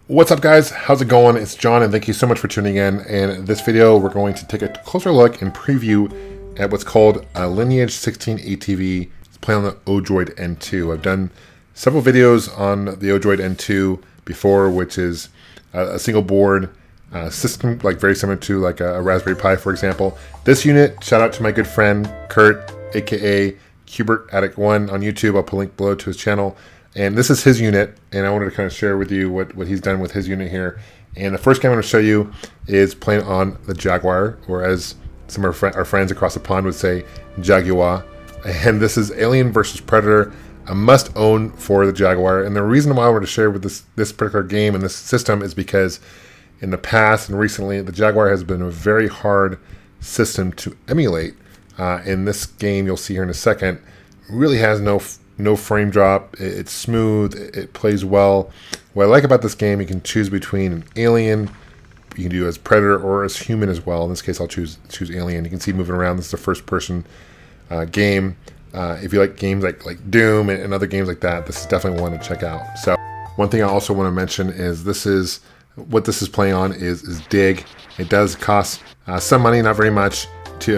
What's up, guys? How's it going? It's John, and thank you so much for tuning in. In this video, we're going to take a closer look and preview at what's called a Lineage 16 ATV. It's playing on the Odroid N2. I've done several videos on the Odroid N2 before, which is a single board system, like very similar to like a Raspberry Pi, for example. This unit, shout out to my good friend Kurt, aka Gamester81 on YouTube. I'll put a link below to his channel. And this is his unit, and I wanted to kind of share with you what he's done with his unit here. And the first game I'm going to show you is playing on the Jaguar, or as some of our friends across the pond would say, Jaguar. And this is Alien versus Predator, a must-own for the Jaguar. And the reason why I wanted to share with this particular game and this system is because in the past and recently, the Jaguar has been a very hard system to emulate. In this game, you'll see here in a second, really has no frame drop. It's smooth. It plays well. What I like about this game, you can choose between an alien, you can do as predator or as human as well. In this case, I'll choose alien. You can see moving around. This is a first-person game. If you like games like Doom and other games like that, this is definitely one to check out. So, one thing I also want to mention is what this is playing on is Dig. It does cost some money, not very much.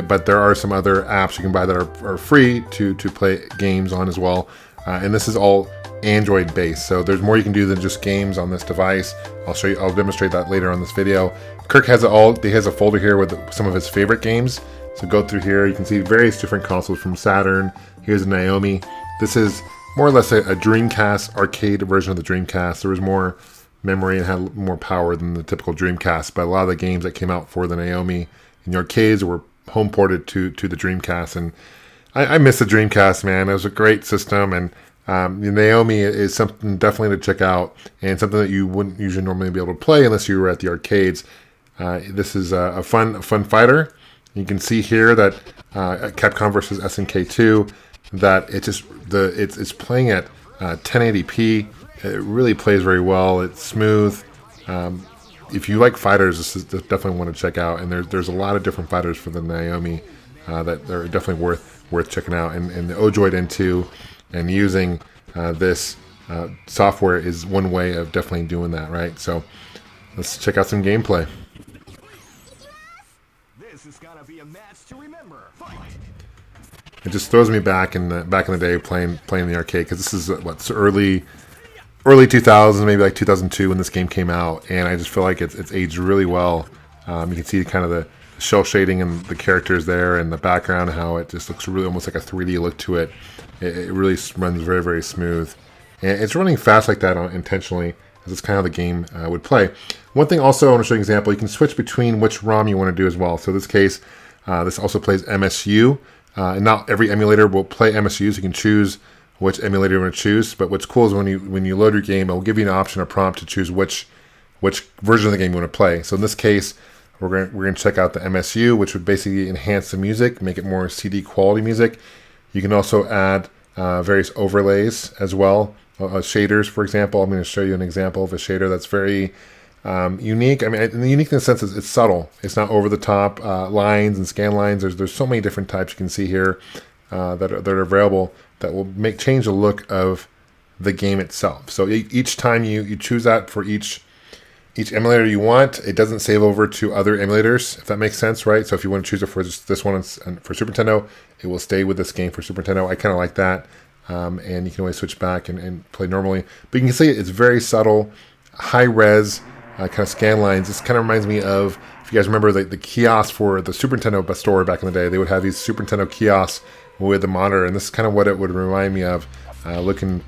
But there are some other apps you can buy that are free to play games on as well. And this is all Android based, so there's more you can do than just games on this device. I'll demonstrate that later on this video. Kirk has it all. He has a folder here with some of his favorite games. So go through here. You can see various different consoles from Saturn. Here's a Naomi. This is more or less a Dreamcast arcade version of the Dreamcast. There was more memory and had more power than the typical Dreamcast. But a lot of the games that came out for the Naomi in the arcades were home ported to the Dreamcast, and I miss the Dreamcast, man. It was a great system, and the Naomi is something definitely to check out, and something that you wouldn't usually normally be able to play unless you were at the arcades. This is a fun fighter. You can see here that Capcom versus SNK2, that it's playing at 1080p. It really plays very well. It's smooth. If you like fighters, this is definitely one to check out. And there's a lot of different fighters for the Naomi that are definitely worth checking out. And the Odroid N2 and using this software is one way of definitely doing that, right? So let's check out some gameplay. This is gonna be a match to remember. Fight. It just throws me back in the day playing in the arcade, because this is what's early 2000s, maybe like 2002 when this game came out, and I just feel like it's aged really well. You can see kind of the shell shading and the characters there and the background, how it just looks really almost like a 3D look to it. It really runs very, very smooth. And it's running fast like that intentionally, as it's kind of how the game would play. One thing also, I want to show you an example. You can switch between which ROM you want to do as well. So in this case, this also plays MSU. And not every emulator will play MSU, so you can choose which emulator you want to choose. But what's cool is when you load your game, it will give you an option, a prompt to choose which version of the game you want to play. So in this case, we're going to check out the MSU, which would basically enhance the music, make it more CD quality music. You can also add various overlays as well, shaders, for example. I'm going to show you an example of a shader that's very unique. I mean, the unique in the sense is it's subtle. It's not over the top lines and scan lines. There's so many different types you can see here that are available that will change the look of the game itself. So each time you choose that for each emulator you want, it doesn't save over to other emulators, if that makes sense, right? So if you want to choose it for this one and for Super Nintendo, it will stay with this game for Super Nintendo. I kind of like that. And you can always switch back and play normally. But you can see it's very subtle, high res, kind of scan lines. This kind of reminds me of, if you guys remember the kiosk for the Super Nintendo store back in the day, they would have these Super Nintendo kiosks with the monitor, and this is kind of what it would remind me of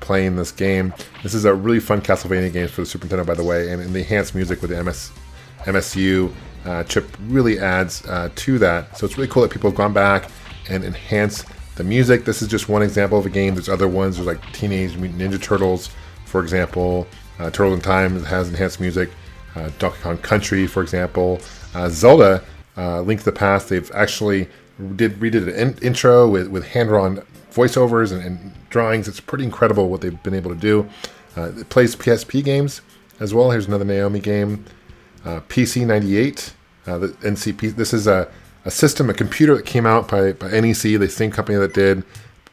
playing this game. This is a really fun Castlevania game for the Super Nintendo, by the way, and the enhanced music with the MSU chip really adds to that. So it's really cool that people have gone back and enhanced the music. This is just one example of a game. There's other ones. There's like Teenage Mutant Ninja Turtles, for example. Turtles in Time has enhanced music. Donkey Kong Country, for example. Zelda, Link to the Past, they've actually redid an intro with hand-drawn voiceovers and drawings. It's pretty incredible what they've been able to do. It plays PSP games as well. Here's another Naomi game. PC98, the NCP. This is a system, a computer that came out by NEC, the same company that did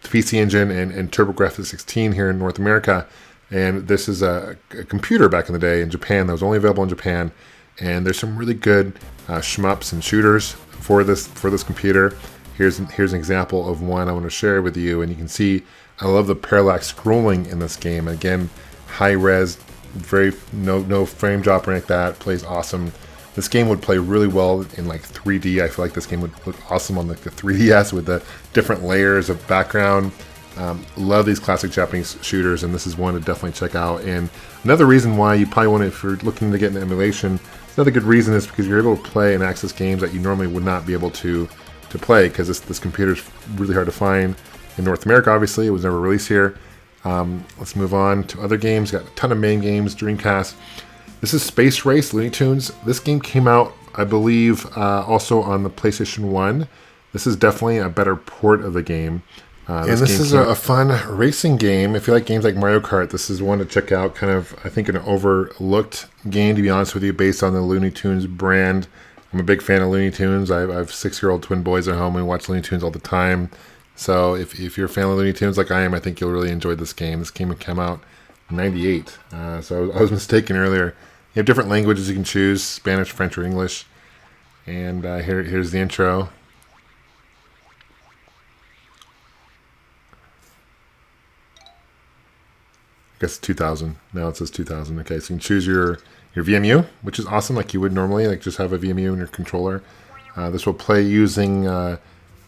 the PC Engine and TurboGrafx 16 here in North America. And this is a computer back in the day in Japan that was only available in Japan. And there's some really good shmups and shooters for this computer. Here's an example of one I want to share with you, and you can see I love the parallax scrolling in this game. Again, high res, very no frame drop or anything like that. Plays awesome. This game would play really well in like 3D. I feel like this game would look awesome on like the 3DS with the different layers of background. Love these classic Japanese shooters, and this is one to definitely check out. And another reason why you probably want to, if you're looking to get an emulation, another good reason is because you're able to play and access games that you normally would not be able to play, because this computer is really hard to find in North America. Obviously, it was never released here. Let's move on to other games. Got a ton of main games, Dreamcast. This is Space Race Looney Tunes. This game came out, I believe, also on the PlayStation 1. This is definitely a better port of the game. This is a fun racing game. If you like games like Mario Kart, this is one to check out. Kind of, I think, an overlooked game, to be honest with you, based on the Looney Tunes brand. I'm a big fan of Looney Tunes. I have 6-year-old twin boys at home and watch Looney Tunes all the time. So if you're a fan of Looney Tunes like I am, I think you'll really enjoy this game. This game came out in '98. So I was mistaken earlier. You have different languages you can choose: Spanish, French, or English. And here's the intro. I guess 2000. Now it says 2000. Okay, so you can choose your VMU, which is awesome, like you would normally, like just have a VMU in your controller. This will play using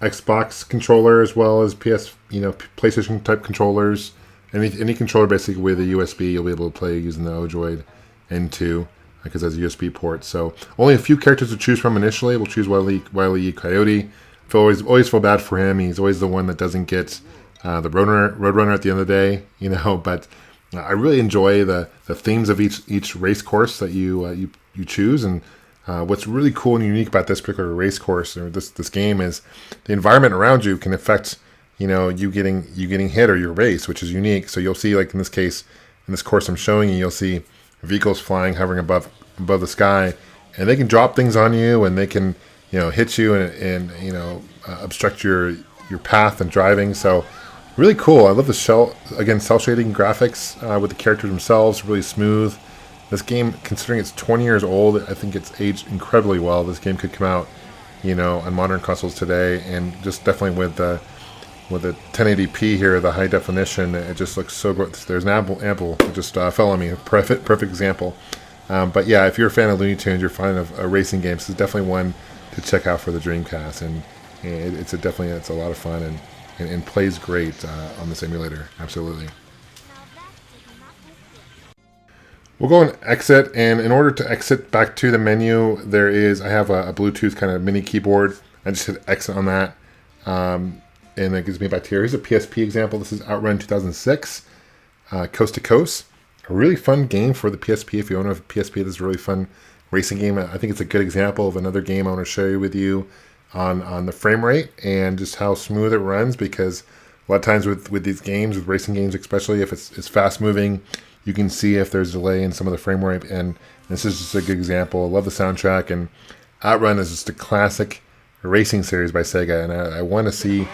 Xbox controller as well as PlayStation type controllers. Any controller basically with a USB, you'll be able to play using the Odroid N2 because it has a USB port. So only a few characters to choose from initially. We'll choose Wile E. Coyote. I always feel bad for him. He's always the one that doesn't get the Roadrunner at the end of the day, but I really enjoy the themes of each race course that you choose, and what's really cool and unique about this particular race course or this game is the environment around you can affect you getting hit or your race, which is unique. So you'll see, like in this case, in this course I'm showing you, you'll see vehicles flying, hovering above the sky, and they can drop things on you, and they can hit you and obstruct your path and driving. So really cool. I love the cel shading graphics with the characters themselves. Really smooth. This game, considering it's 20 years old, I think it's aged incredibly well. This game could come out, on modern consoles today, and just definitely with the 1080p here, the high definition, it just looks so good. There's an apple that just fell on me. A perfect example. But yeah, if you're a fan of Looney Tunes, you're a fan of racing games, this is definitely one to check out for the Dreamcast, and it's a lot of fun and plays great on this emulator. Absolutely. We'll go and exit, and in order to exit back to the menu, I have a Bluetooth kind of mini keyboard. I just hit exit on that, and that gives me back to here. Here's a PSP example. This is Outrun 2006, Coast to Coast. A really fun game for the PSP. If you own a PSP, this is a really fun racing game. I think it's a good example of another game I want to share with you on the frame rate and just how smooth it runs, because a lot of times with these games, with racing games especially, if it's fast moving, you can see if there's delay in some of the frame rate, and this is just a good example. I love the soundtrack, and Outrun is just a classic racing series by Sega, and I want to see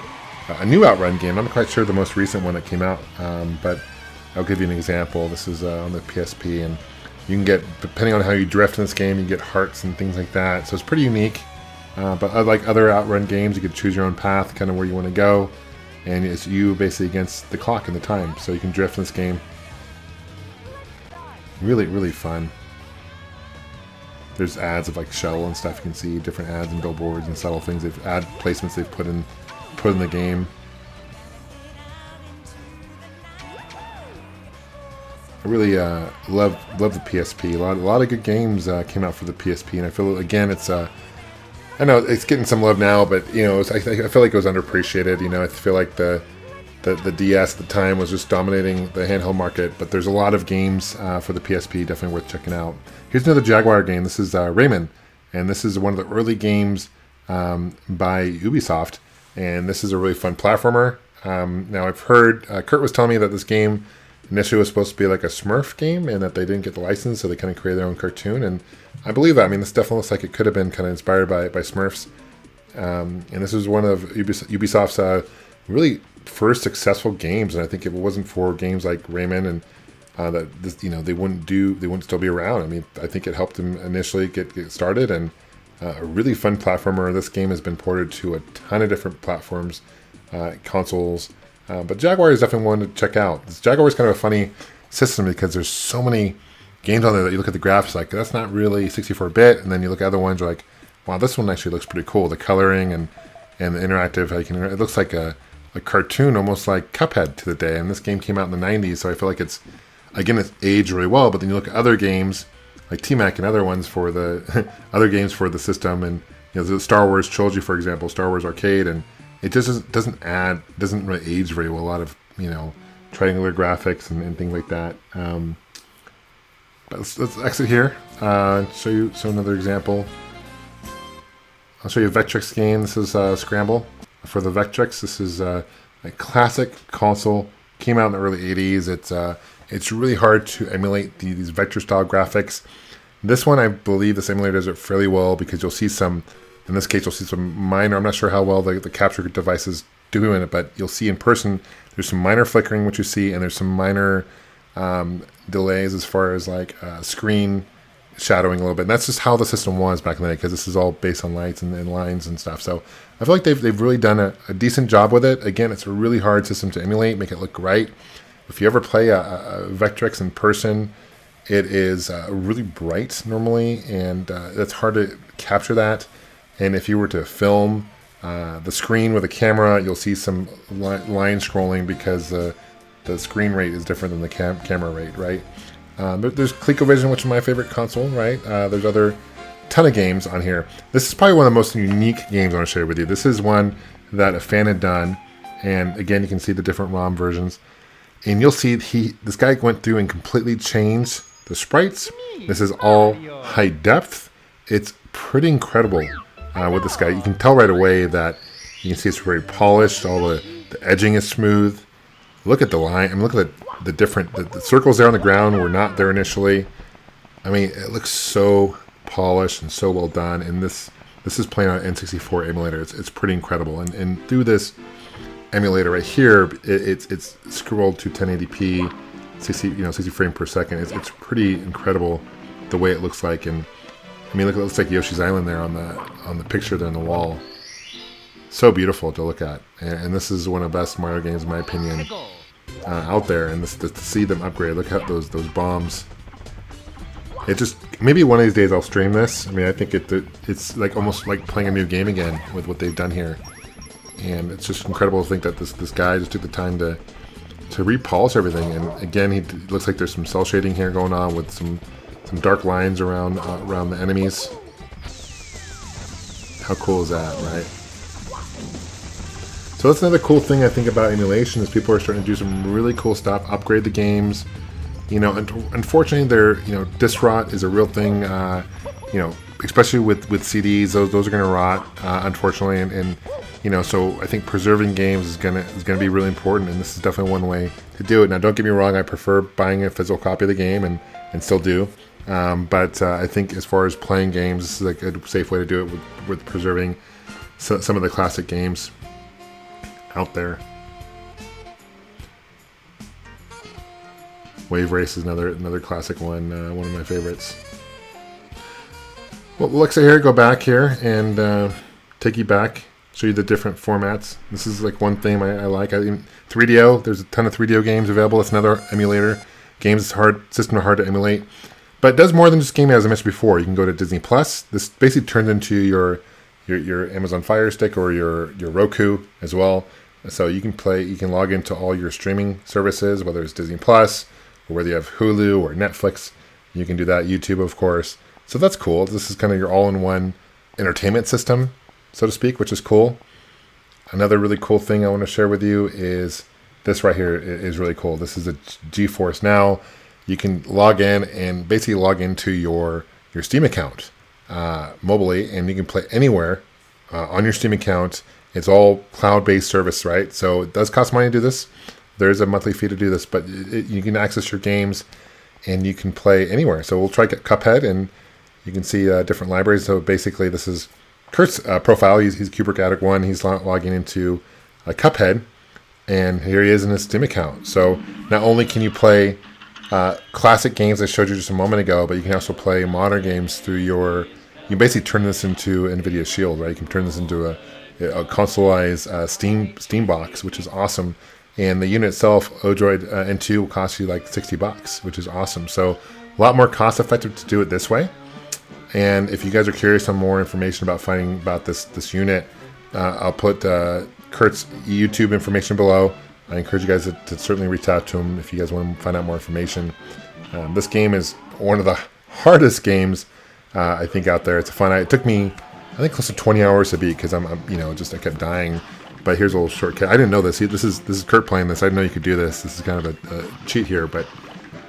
a new Outrun game. I'm not quite sure the most recent one that came out, but I'll give you an example. This is on the PSP, and you can get, depending on how you drift in this game, you get hearts and things like that, so it's pretty unique. But unlike other Outrun games, you can choose your own path, kind of where you want to go, and it's you basically against the clock and the time, so you can drift in this game. Really, really fun. There's ads of like Shell and stuff. You can see different ads and billboards and subtle things. Ad placements they've put in the game. I really love the PSP. A lot of good games came out for the PSP, and I feel again I know it's getting some love now, but I feel like it was underappreciated. I feel like the DS at the time was just dominating the handheld market, but there's a lot of games for the PSP definitely worth checking out. Here's another Jaguar game. This is Rayman, and this is one of the early games by Ubisoft, and this is a really fun platformer. Now I've heard Kurt was telling me that this game initially was supposed to be like a Smurf game, and that they didn't get the license, so they kind of created their own cartoon, and I believe that. I mean, this definitely looks like it could have been kind of inspired by Smurfs, and this is one of Ubisoft's really first successful games, and I think if it wasn't for games like Rayman and that this, they wouldn't still be around. I mean, I think it helped them initially get started, and a really fun platformer. This game has been ported to a ton of different platforms, consoles, but Jaguar is definitely one to check out. This Jaguar is kind of a funny system because there's so many games on there that you look at the graphics like that's not really 64-bit, and then you look at other ones, you're like, wow, this one actually looks pretty cool. The coloring and the interactive, it looks like a cartoon, almost like Cuphead to the day. And this game came out in the 90s, so I feel like it's aged really well. But then you look at other games like T-Mac and other ones for the other games for the system, and the Star Wars trilogy, for example, Star Wars Arcade, and it just doesn't really age very well. A lot of triangular graphics and things like that. But let's exit here. Show another example. I'll show you a Vectrex game. This is Scramble. For the Vectrex, this is a classic console. Came out in the early 80s. It's really hard to emulate these vector-style graphics. This one, I believe this emulator does it fairly well because you'll see some, in this case, you'll see some minor, I'm not sure how well the capture devices do in it, but you'll see in person, there's some minor flickering, which you see, and there's some minor delays as far as screen shadowing a little bit. And that's just how the system was back in the day, because this is all based on lights and lines and stuff. So I feel like they've really done a decent job with it. Again, it's a really hard system to emulate, make it look right. If you ever play a Vectrex in person, it is really bright normally, and it's hard to capture that. And if you were to film the screen with a camera, you'll see some line scrolling because the screen rate is different than the camera rate, right? There's ColecoVision, which is my favorite console, right? There's other ton of games on here. This is probably one of the most unique games I want to share with you. This is one that a fan had done, and again, you can see the different ROM versions. And you'll see this guy went through and completely changed the sprites. This is all high depth. It's pretty incredible with this guy. You can tell right away that you can see it's very polished. All the edging is smooth. Look at the line. I mean, look at the different the circles there on the ground were not there initially. I mean, it looks so polished and so well done. And this is playing on N64 emulator. It's pretty incredible. And through this emulator right here, it's scrolled to 1080p, 60 frames per second. It's pretty incredible the way it looks like. And I mean, look, it looks like Yoshi's Island there on the picture there on the wall. So beautiful to look at, and this is one of the best Mario games in my opinion out there. And to see them upgrade, look at those bombs. It just, maybe one of these days I'll stream this. I mean, I think it's like almost like playing a new game again with what they've done here. And it's just incredible to think that this guy just took the time to repolish everything. And again, it looks like there's some cel shading here going on with some dark lines around the enemies. How cool is that, right? So that's another cool thing I think about emulation is people are starting to do some really cool stuff, upgrade the games. Unfortunately, disc rot is a real thing. Especially with CDs, those are going to rot, unfortunately, and so I think preserving games is gonna be really important, and this is definitely one way to do it. Now, don't get me wrong, I prefer buying a physical copy of the game, and still do, but I think as far as playing games, this is like a safe way to do it with preserving some of the classic games out there. Wave Race is another classic one of my favorites. Well, let's say here, go back here and take you back, show you the different formats. This is like one thing I like. 3DO, there's a ton of 3DO games available. That's another emulator. Games system are hard to emulate, but it does more than just gaming, as I mentioned before. You can go to Disney Plus. This basically turns into your Amazon Fire Stick or your Roku as well. So you can log into all your streaming services, whether it's Disney Plus or whether you have Hulu or Netflix. You can do that. YouTube, of course. So that's cool. This is kind of your all-in-one entertainment system, so to speak, which is cool. Another really cool thing I want to share with you is this right here is really cool. This is a GeForce Now. You can log in and basically log into your Steam account mobilely, and you can play anywhere on your Steam account. It's all cloud-based service, right? So it does cost money to do this. There's a monthly fee to do this, but you can access your games and you can play anywhere. So we'll try Cuphead, and you can see different libraries. So basically, this is Kurt's profile. He's Kubrick Addict 1. He's logging into Cuphead, and here he is in his Steam account. So not only can you play classic games I showed you just a moment ago, but you can also play modern games through your... You basically turn this into NVIDIA Shield, right? You can turn this into a consoleized Steam box, which is awesome. And the unit itself, Odroid N2, will cost you like $60, which is awesome. So a lot more cost effective to do it this way. And if you guys are curious on more information about finding about this unit, I'll put Kurt's YouTube information below. I encourage you guys to certainly reach out to him if you guys want to find out more information. This game is one of the hardest games I think out there. It's fun. It took me, I think, close to 20 hours to beat because I kept dying. But here's a little shortcut. I didn't know this. See, this is Kurt playing this. I didn't know you could do this. This is kind of a cheat here, but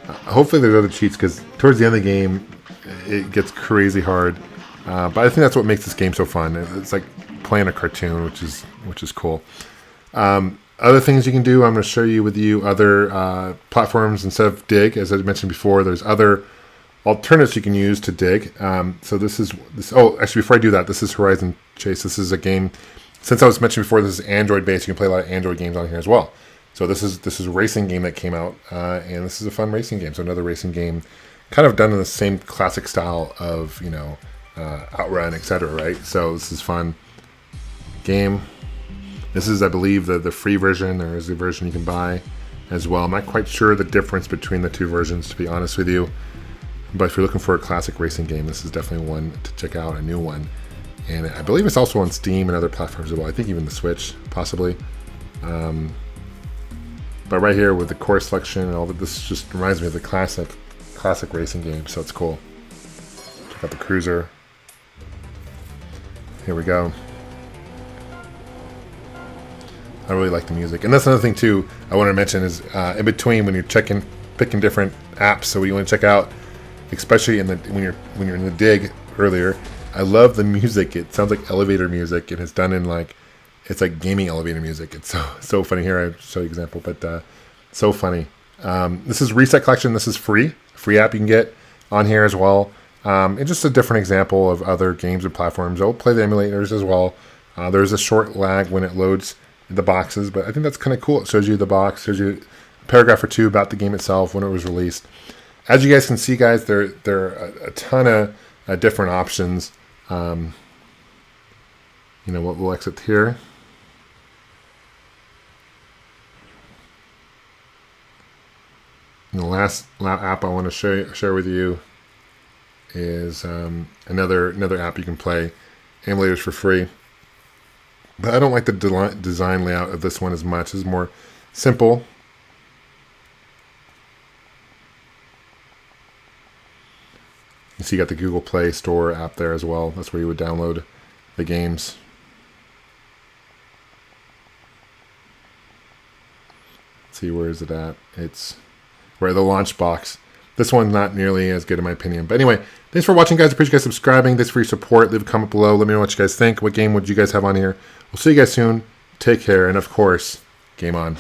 hopefully there's other cheats because towards the end of the game, it gets crazy hard. But I think that's what makes this game so fun. It's like playing a cartoon, which is cool. Other things you can do, I'm going to show you other platforms instead of dig. As I mentioned before, there's other alternatives you can use to dig. So this. Oh, actually, before I do that, this is Horizon Chase. This is a game. Since I was mentioned before, this is Android based. You can play a lot of Android games on here as well. So this is a racing game that came out, and this is a fun racing game. So another racing game, kind of done in the same classic style of Outrun, etc. Right? So this is fun game. This is, I believe, the free version. There is a version you can buy as well. I'm not quite sure the difference between the two versions, to be honest with you. But if you're looking for a classic racing game, this is definitely one to check out, a new one. And I believe it's also on Steam and other platforms as well. I think even the Switch, possibly. But right here with the course selection and all that, this just reminds me of the classic racing game, so it's cool. Check out the cruiser. Here we go. I really like the music. And that's another thing too I want to mention is in between when you're picking different apps, so what you want to check out, especially when you're in the dig earlier, I love the music. It sounds like elevator music, and it's done in it's like gaming elevator music. It's so funny. Here I'll show you an example, but so funny. This is Reset Collection. This is free app you can get on here as well. And just a different example of other games and platforms. I'll play the emulators as well. There's a short lag when it loads the boxes, but I think that's kind of cool. It shows you the box, shows you a paragraph or two about the game itself when it was released. As you guys can see, guys, there are a ton of different options. We'll exit here. And the last app I want to share with you is another app you can play. Emulators for free. But I don't like the design layout of this one as much. It's more simple. You see you got the Google Play Store app there as well. That's where you would download the games. Let's see, where is it at? It's where the launch box. This one's not nearly as good in my opinion. But anyway, thanks for watching, guys. Appreciate you guys subscribing. Thanks for your support. Leave a comment below. Let me know what you guys think. What game would you guys have on here? We'll see you guys soon. Take care. And of course, game on.